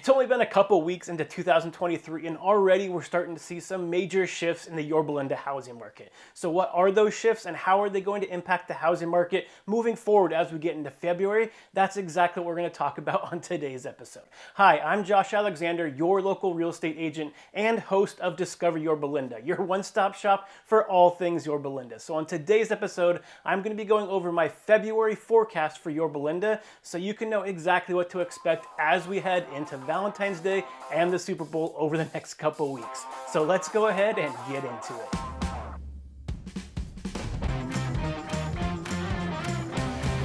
It's only been a couple weeks into 2023 and already we're starting to see some major shifts in the Yorba housing market. So what are those shifts and how are they going to impact the housing market moving forward as we get into February? That's exactly what we're going to talk about on today's episode. Hi, I'm Josh Alexander, your local real estate agent and host of Discover Yorba, your one-stop shop for all things Yorba. So on today's episode, I'm going to be going over my February forecast for Yorba so you can know exactly what to expect as we head into Valentine's Day and the Super Bowl over the next couple weeks. So let's go ahead and get into it.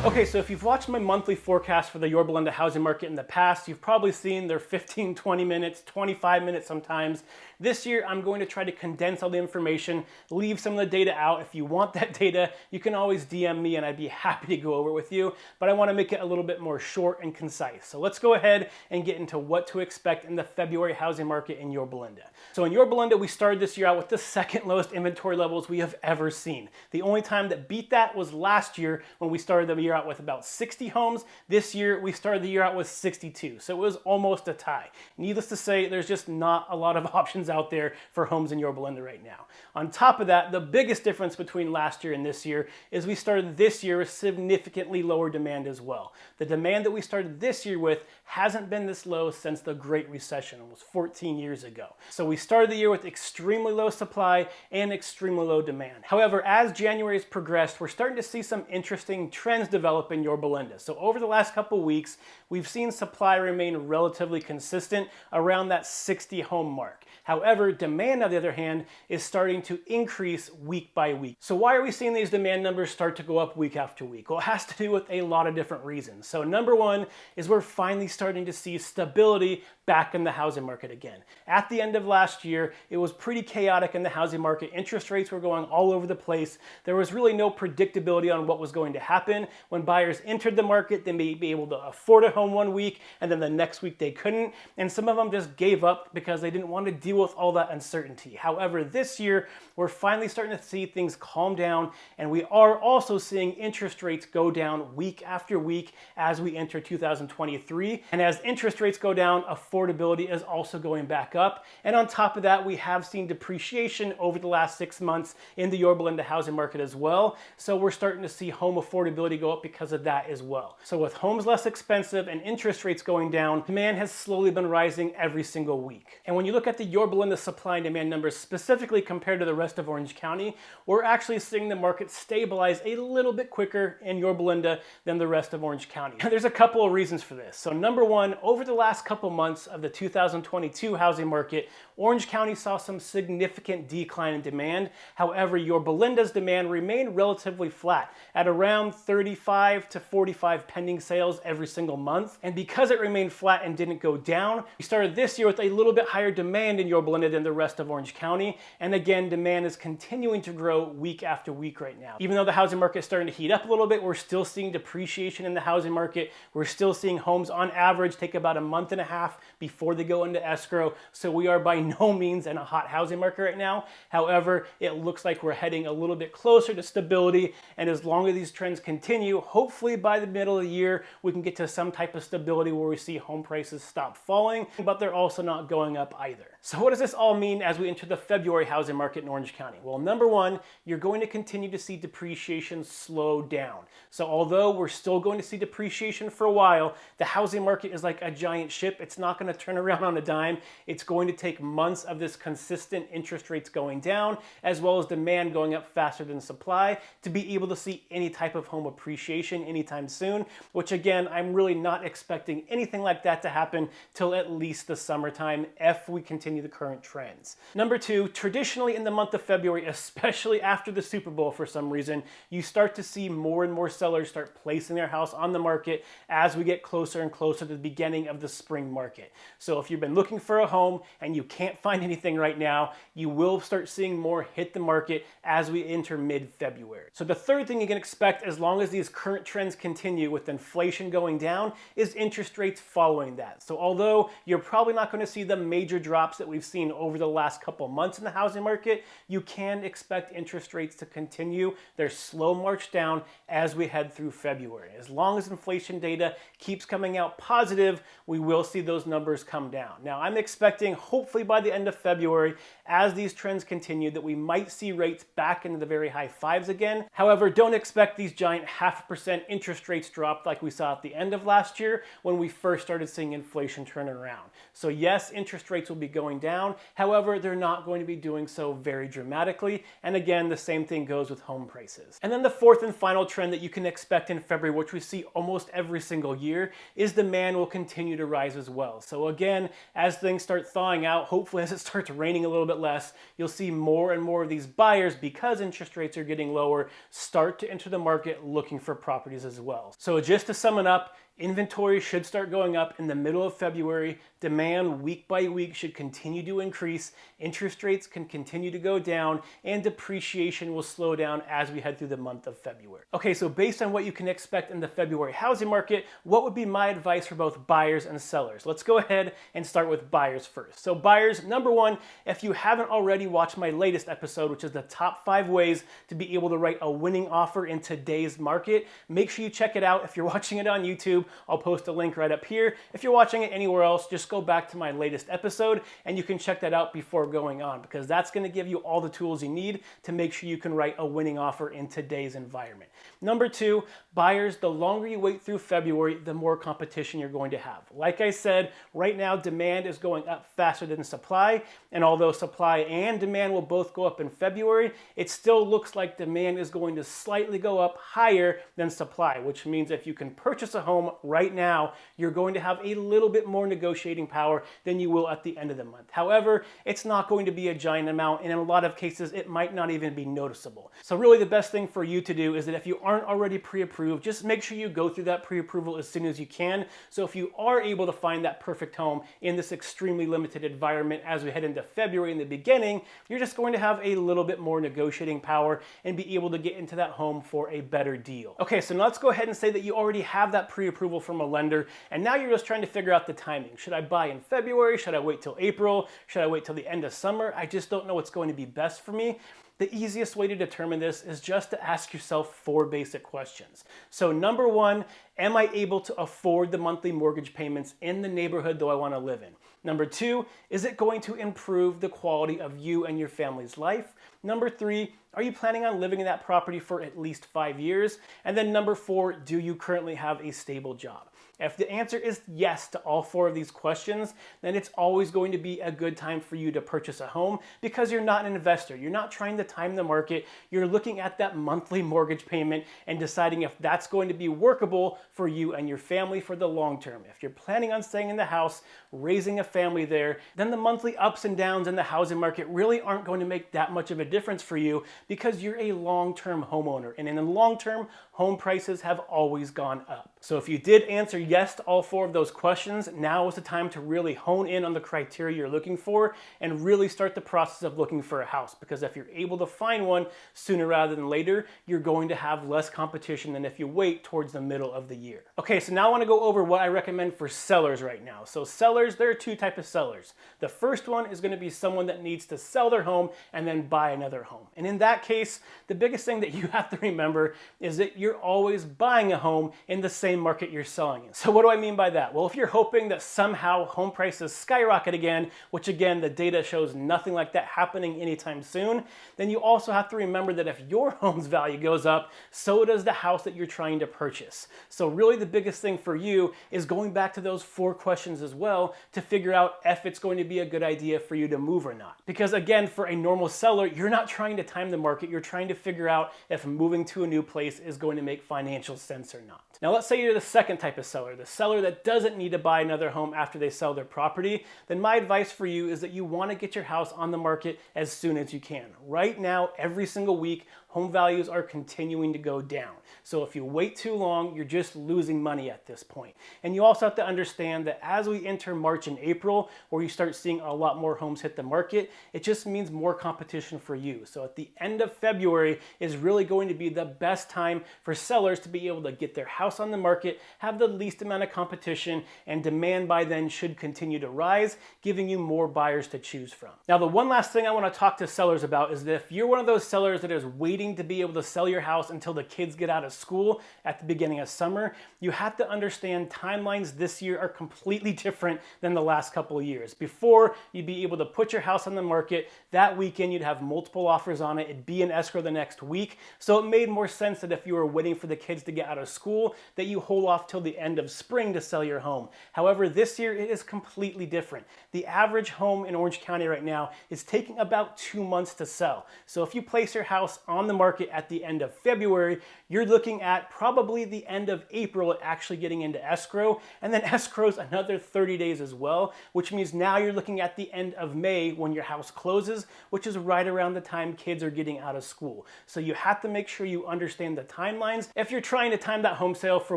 Okay, so if you've watched my monthly forecast for the Yorba housing market in the past, you've probably seen they're 15, 20 minutes, 25 minutes sometimes. This year, I'm going to try to condense all the information, leave some of the data out. If you want that data, you can always DM me and I'd be happy to go over it with you, but I want to make it a little bit more short and concise. So let's go ahead and get into what to expect in the February housing market in Yorba. So in Yorba, we started this year out with the second lowest inventory levels we have ever seen. The only time that beat that was last year when we started the year out with about 60 homes. This year, we started the year out with 62. So it was almost a tie. Needless to say, there's just not a lot of options out there for homes in Yorba right now. On top of that, the biggest difference between last year and this year is we started this year with significantly lower demand as well. The demand that we started this year with hasn't been this low since the Great Recession, almost 14 years ago. So we started the year with extremely low supply and extremely low demand. However, as January has progressed, we're starting to see some interesting trends develop in Yorba. So over the last couple weeks, we've seen supply remain relatively consistent around that 60 home mark. However, demand, on the other hand, is starting to increase week by week. So why are we seeing these demand numbers start to go up week after week? Well, it has to do with a lot of different reasons. So number one is we're finally starting to see stability back in the housing market again. At the end of last year, it was pretty chaotic in the housing market. Interest rates were going all over the place. There was really no predictability on what was going to happen. When buyers entered the market, they may be able to afford a home one week, and then the next week they couldn't. And some of them just gave up because they didn't want to deal with all that uncertainty. However, this year, we're finally starting to see things calm down, and we are also seeing interest rates go down week after week as we enter 2023. And as interest rates go down, affordability is also going back up. And on top of that, we have seen depreciation over the last 6 months in the Yorba housing market as well. So we're starting to see home affordability go up because of that as well. So with homes less expensive and interest rates going down, demand has slowly been rising every single week. And when you look at the Yorba supply and demand numbers specifically compared to the rest of Orange County, we're actually seeing the market stabilize a little bit quicker in Yorba than the rest of Orange County. There's a couple of reasons for this. So number one, over the last couple months of the 2022 housing market, Orange County saw some significant decline in demand. However, Yorba's demand remained relatively flat at around 35 to 45 pending sales every single month. And because it remained flat and didn't go down, we started this year with a little bit higher demand in Yorba than the rest of Orange County. And again, demand is continuing to grow week after week right now. Even though the housing market is starting to heat up a little bit, we're still seeing depreciation in the housing market. We're still seeing homes on average take about a month and a half before they go into escrow. So we are by no means in a hot housing market right now. However, it looks like we're heading a little bit closer to stability. And as long as these trends continue, hopefully by the middle of the year, we can get to some type of stability where we see home prices stop falling, but they're also not going up either. So what does this all mean as we enter the February housing market in Orange County? Well, number one, you're going to continue to see depreciation slow down. So although we're still going to see depreciation for a while, the housing market is like a giant ship. It's not going to turn around on a dime. It's going to take months of this consistent interest rates going down, as well as demand going up faster than supply to be able to see any type of home appreciation anytime soon, which again, I'm really not expecting anything like that to happen till at least the summertime if we continue the current trends. Number two, traditionally in the month of February, especially after the Super Bowl for some reason, you start to see more and more sellers start placing their house on the market as we get closer and closer to the beginning of the spring market. So if you've been looking for a home and you can't find anything right now, you will start seeing more hit the market as we enter mid-February. So the third thing you can expect, as long as these current trends continue with inflation going down is interest rates following that. So although you're probably not going to see the major drops that we've seen over the last couple months in the housing market, you can expect interest rates to continue their slow march down as we head through February. As long as inflation data keeps coming out positive, we will see those numbers come down. Now, I'm expecting hopefully by the end of February, as these trends continue, that we might see rates back into the very high fives again. However, don't expect these giant 0.5% interest rates drop like we saw at the end of last year when we first started seeing inflation turning around. So yes, interest rates will be going down. However, they're not going to be doing so very dramatically. And again, the same thing goes with home prices. And then the fourth and final trend that you can expect in February, which we see almost every single year, is demand will continue to rise as well. So again, as things start thawing out, hopefully as it starts raining a little bit less, you'll see more and more of these buyers, because interest rates are getting lower, start to enter the market looking for properties as well. So just to sum it up, inventory should start going up in the middle of February. Demand week by week should continue to increase. Interest rates can continue to go down, and depreciation will slow down as we head through the month of February. Okay, so based on what you can expect in the February housing market, what would be my advice for both buyers and sellers? Let's go ahead and start with buyers first. So buyers, number one, if you haven't already watched my latest episode, which is the top 5 ways to be able to write a winning offer in today's market, make sure you check it out. If you're watching it on YouTube, I'll post a link right up here. If you're watching it anywhere else, just go back to my latest episode and you can check that out before going on, because that's going to give you all the tools you need to make sure you can write a winning offer in today's environment. Number two, buyers, the longer you wait through February, the more competition you're going to have. Like I said, right now demand is going up faster than supply, and although supply and demand will both go up in February, it still looks like demand is going to slightly go up higher than supply, which means if you can purchase a home right now, you're going to have a little bit more negotiating power than you will at the end of the month. However, it's not going to be a giant amount, and in a lot of cases, it might not even be noticeable. So really the best thing for you to do is that if you aren't already pre-approved, just make sure you go through that pre-approval as soon as you can. So if you are able to find that perfect home in this extremely limited environment as we head into February in the beginning, you're just going to have a little bit more negotiating power and be able to get into that home for a better deal. Okay, so now let's go ahead and say that you already have that pre-approval from a lender, and now you're just trying to figure out the timing. Should I buy in February? Should I wait till April? Should I wait till the end of summer? I just don't know what's going to be best for me. The easiest way to determine this is just to ask yourself 4 basic questions. So number one, am I able to afford the monthly mortgage payments in the neighborhood that I want to live in? Number two, is it going to improve the quality of you and your family's life? Number 3, are you planning on living in that property for at least 5 years? And then number 4, do you currently have a stable job? If the answer is yes to all 4 of these questions, then it's always going to be a good time for you to purchase a home, because you're not an investor. You're not trying to time the market. You're looking at that monthly mortgage payment and deciding if that's going to be workable for you and your family for the long term. If you're planning on staying in the house, raising a family there, then the monthly ups and downs in the housing market really aren't going to make that much of a difference for you, because you're a long-term homeowner. And in the long term, home prices have always gone up. So if you did answer yes to all 4 of those questions, now is the time to really hone in on the criteria you're looking for and really start the process of looking for a house. Because if you're able to find one sooner rather than later, you're going to have less competition than if you wait towards the middle of the year. Okay, so now I want to go over what I recommend for sellers right now. So sellers, there are 2 types of sellers. The first one is going to be someone that needs to sell their home and then buy another home. And in that case, the biggest thing that you have to remember is that you're always buying a home in the same market you're selling in. So what do I mean by that? Well, if you're hoping that somehow home prices skyrocket again, which again, the data shows nothing like that happening anytime soon, then you also have to remember that if your home's value goes up, so does the house that you're trying to purchase. So really the biggest thing for you is going back to those 4 questions as well to figure out if it's going to be a good idea for you to move or not. Because again, for a normal seller, you're not trying to time the market, you're trying to figure out if moving to a new place is going to make financial sense or not. Now let's say you're the second type of seller, the seller that doesn't need to buy another home after they sell their property. Then my advice for you is that you want to get your house on the market as soon as you can. Right now, every single week, home values are continuing to go down. So if you wait too long, you're just losing money at this point. And you also have to understand that as we enter March and April, where you start seeing a lot more homes hit the market, it just means more competition for you. So at the end of February is really going to be the best time for sellers to be able to get their house on the market, have the least amount of competition, and demand by then should continue to rise, giving you more buyers to choose from. Now, the one last thing I want to talk to sellers about is that if you're one of those sellers that is waiting to be able to sell your house until the kids get out of school at the beginning of summer, you have to understand timelines this year are completely different than the last couple of years. Before, you'd be able to put your house on the market, that weekend you'd have multiple offers on it, it'd be in escrow the next week, so it made more sense that if you were waiting for the kids to get out of school, that you hold off till the end of spring to sell your home. However, this year it is completely different. The average home in Orange County right now is taking about 2 months to sell. So if you place your house on the market at the end of February, you're looking at probably the end of April actually getting into escrow, and then escrow's another 30 days as well, which means now you're looking at the end of May when your house closes, which is right around the time kids are getting out of school. So you have to make sure you understand the timelines if you're trying to time that home sale for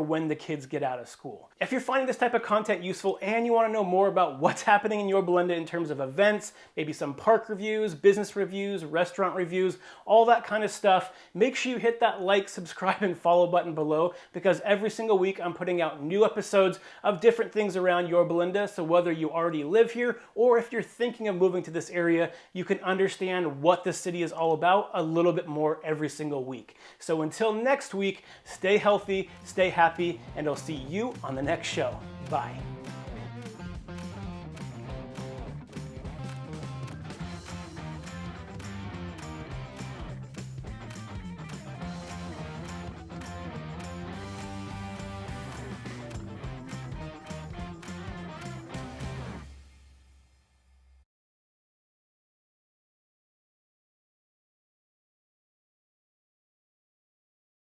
when the kids get out of school. If you're finding this type of content useful and you want to know more about what's happening in Yorba in terms of events, maybe some park reviews, business reviews, restaurant reviews, all that kind of stuff, make sure you hit that like, subscribe, and follow button below, because every single week I'm putting out new episodes of different things around Yorba. So whether you already live here or if you're thinking of moving to this area, you can understand what the city is all about a little bit more every single week. So until next week, stay healthy, stay happy, and I'll see you on the next show. Bye.